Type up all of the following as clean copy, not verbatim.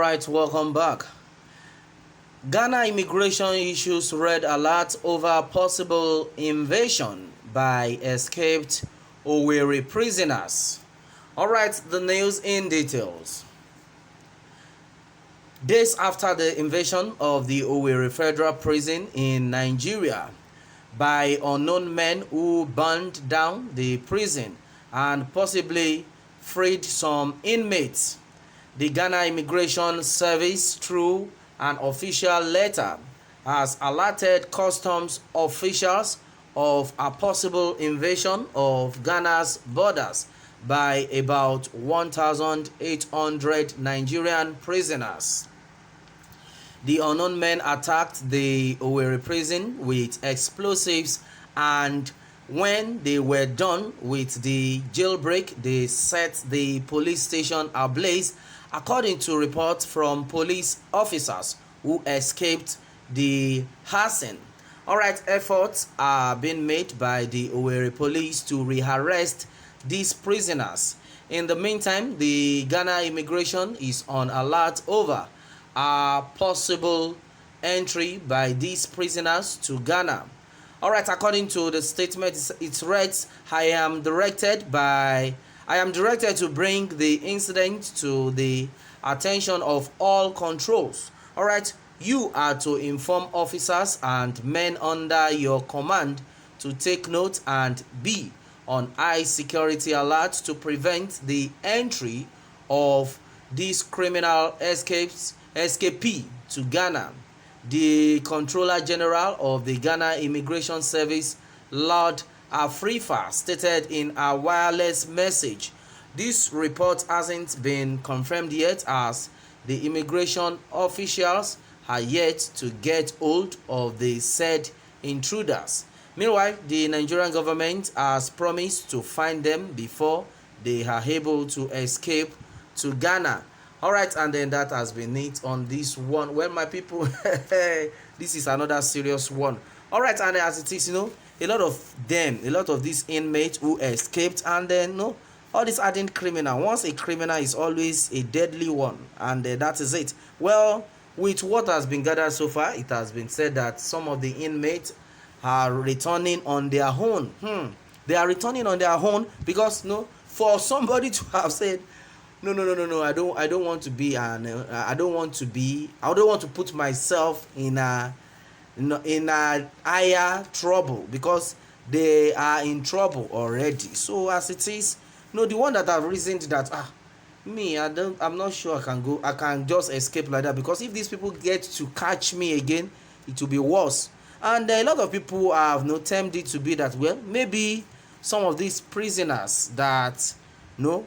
right, welcome back. Ghana immigration issues red alert over possible invasion by escaped Owerri prisoners. All right, the news in details. Days after the invasion of the Owerri Federal Prison in Nigeria by unknown men who burned down the prison and possibly freed some inmates, the Ghana Immigration Service, through an official letter, has alerted customs officials of a possible invasion of Ghana's borders by about 1,800 Nigerian prisoners. The unknown men attacked the Owerri prison with explosives, and when they were done with the jailbreak, they set the police station ablaze, according to reports from police officers who escaped the arson. Alright, efforts are being made by the Owerri police to rearrest these prisoners. In the meantime, the Ghana immigration is on alert over a possible entry by these prisoners to Ghana. Alright, according to the statement, it reads, I am directed to bring the incident to the attention of all controls. Alright, you are to inform officers and men under your command to take note and be on high security alert to prevent the entry of these criminal escapee to Ghana. The Controller General of the Ghana Immigration Service, Lord Afrifa, stated in a wireless message. This report hasn't been confirmed yet, as the immigration officials are yet to get hold of the said intruders. Meanwhile, the Nigerian government has promised to find them before they are able to escape to Ghana. Alright, and then that has been it on this one. Well, my people, this is another serious one. Alright, and as it is, a lot of these inmates who escaped, and then all these hardened criminal. Once a criminal is always a deadly one, and that is it. Well, with what has been gathered so far, it has been said that some of the inmates are returning on their own. They are returning on their own because for somebody to have said, no, I don't want to put myself in a higher trouble, because they are in trouble already. So as it is, the one that have reasoned that I'm not sure I can just escape like that, because if these people get to catch me again, it will be worse. And a lot of people have termed it to be that, well, maybe some of these prisoners that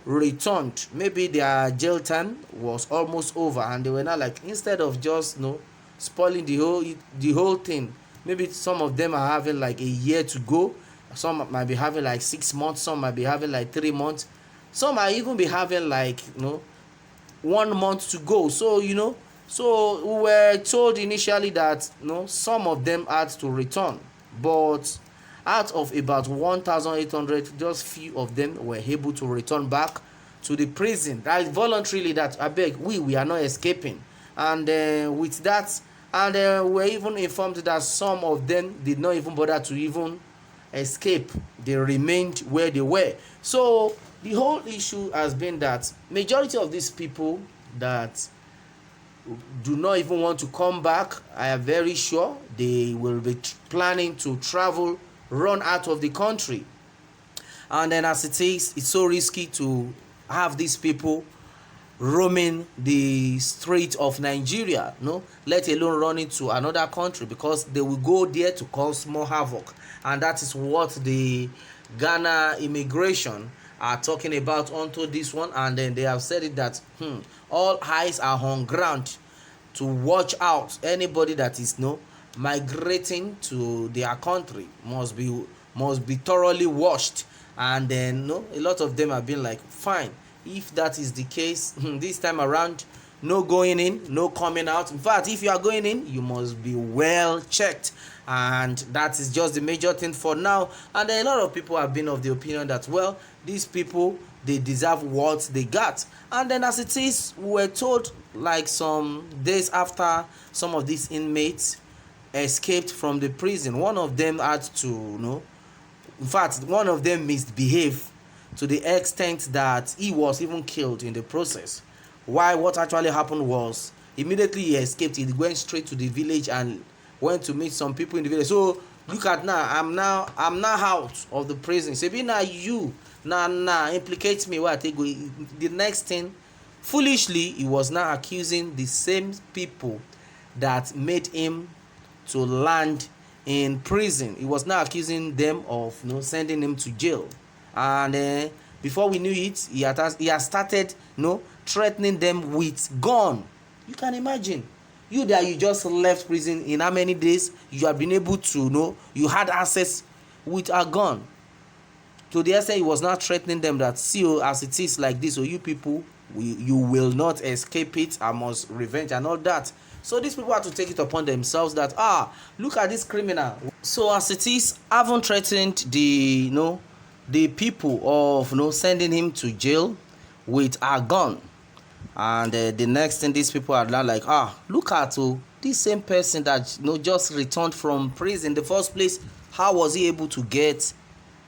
returned, maybe their jail time was almost over, and they were not like, instead of just spoiling the whole thing, maybe some of them are having like a year to go, some might be having like 6 months, some might be having like 3 months, some might even be having like 1 month to go. So so we were told initially that some of them had to return, but out of about 1,800, just few of them were able to return back to the prison. That is voluntarily, that we are not escaping. And with that, and we were even informed that some of them did not even bother to even escape. They remained where they were. So the whole issue has been that majority of these people that do not even want to come back, I am very sure they will be planning to travel, run out of the country. And then as it is, it's so risky to have these people roaming the streets of Nigeria, let alone running to another country, because they will go there to cause more havoc. And that is what the Ghana immigration are talking about onto this one. And then they have said it that all eyes are on ground to watch out. Anybody that is migrating to their country must be thoroughly watched. And then a lot of them have been like, fine, if that is the case, this time around, no going in, no coming out. In fact, if you are going in, you must be well checked. and that is just the major thing for now. And then a lot of people have been of the opinion that, well, these people, they deserve what they got. And then as it is, we were told like some days after some of these inmates escaped from the prison, one of them had to, in fact, one of them misbehaved to the extent that he was even killed in the process. Why? What actually happened was, immediately he escaped, he went straight to the village and went to meet some people in the village. So look at now, I'm now out of the prison. Say, be now you implicate me where I take go. The next thing, foolishly, he was now accusing the same people that made him to land in prison. He was now accusing them of sending him to jail. And before we knew it, he has started threatening them with gun. You can imagine, you just left prison, in how many days you have been able to you had access with a gun. To the extent he was not threatening them that, see, as it is like this, you people, you will not escape it, I must revenge and all that. So these people had to take it upon themselves that, look at this criminal. So as it is, haven't threatened the people of sending him to jail with a gun. And the next thing, these people are now like, look at this same person that just returned from prison in the first place. How was he able to get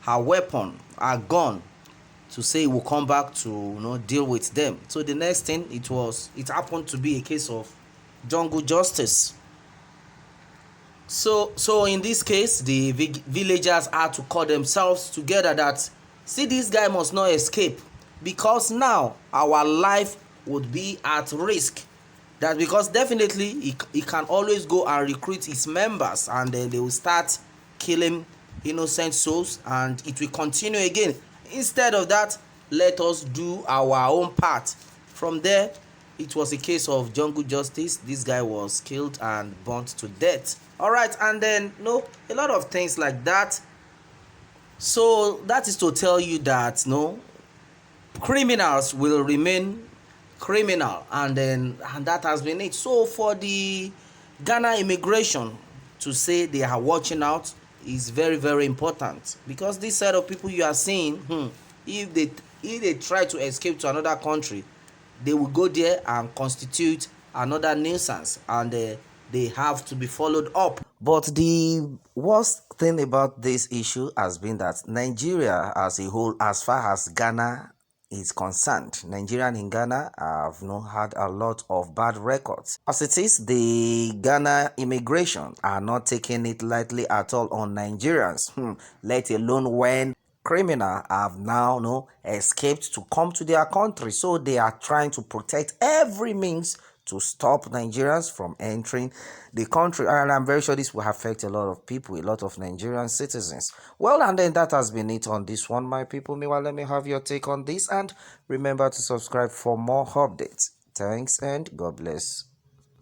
a weapon, a gun, to say he will come back to deal with them? So the next thing, it happened to be a case of jungle justice. So in this case, the villagers had to call themselves together that, see, this guy must not escape, because now our life would be at risk. That because definitely he can always go and recruit his members, and then they will start killing innocent souls, and it will continue again. Instead of that, let us do our own part. From there, it was a case of jungle justice. This guy was killed and burnt to death. All right, and then a lot of things like that. So that is to tell you that criminals will remain criminal, and that has been it. So for the Ghana immigration to say they are watching out is very, very important, because this set of people you are seeing, if they try to escape to another country, they will go there and constitute another nuisance, and they have to be followed up. But the worst thing about this issue has been that Nigeria as a whole, as far as Ghana is concerned, Nigerians in Ghana have had a lot of bad records. As it is, the Ghana immigration are not taking it lightly at all on Nigerians, let alone when criminals have now escaped to come to their country. So they are trying to protect every means to stop Nigerians from entering the country, and I'm very sure this will affect a lot of people, a lot of Nigerian citizens. Well, and then that has been it on this one, my people. Meanwhile, let me have your take on this, and remember to subscribe for more updates. Thanks and God bless.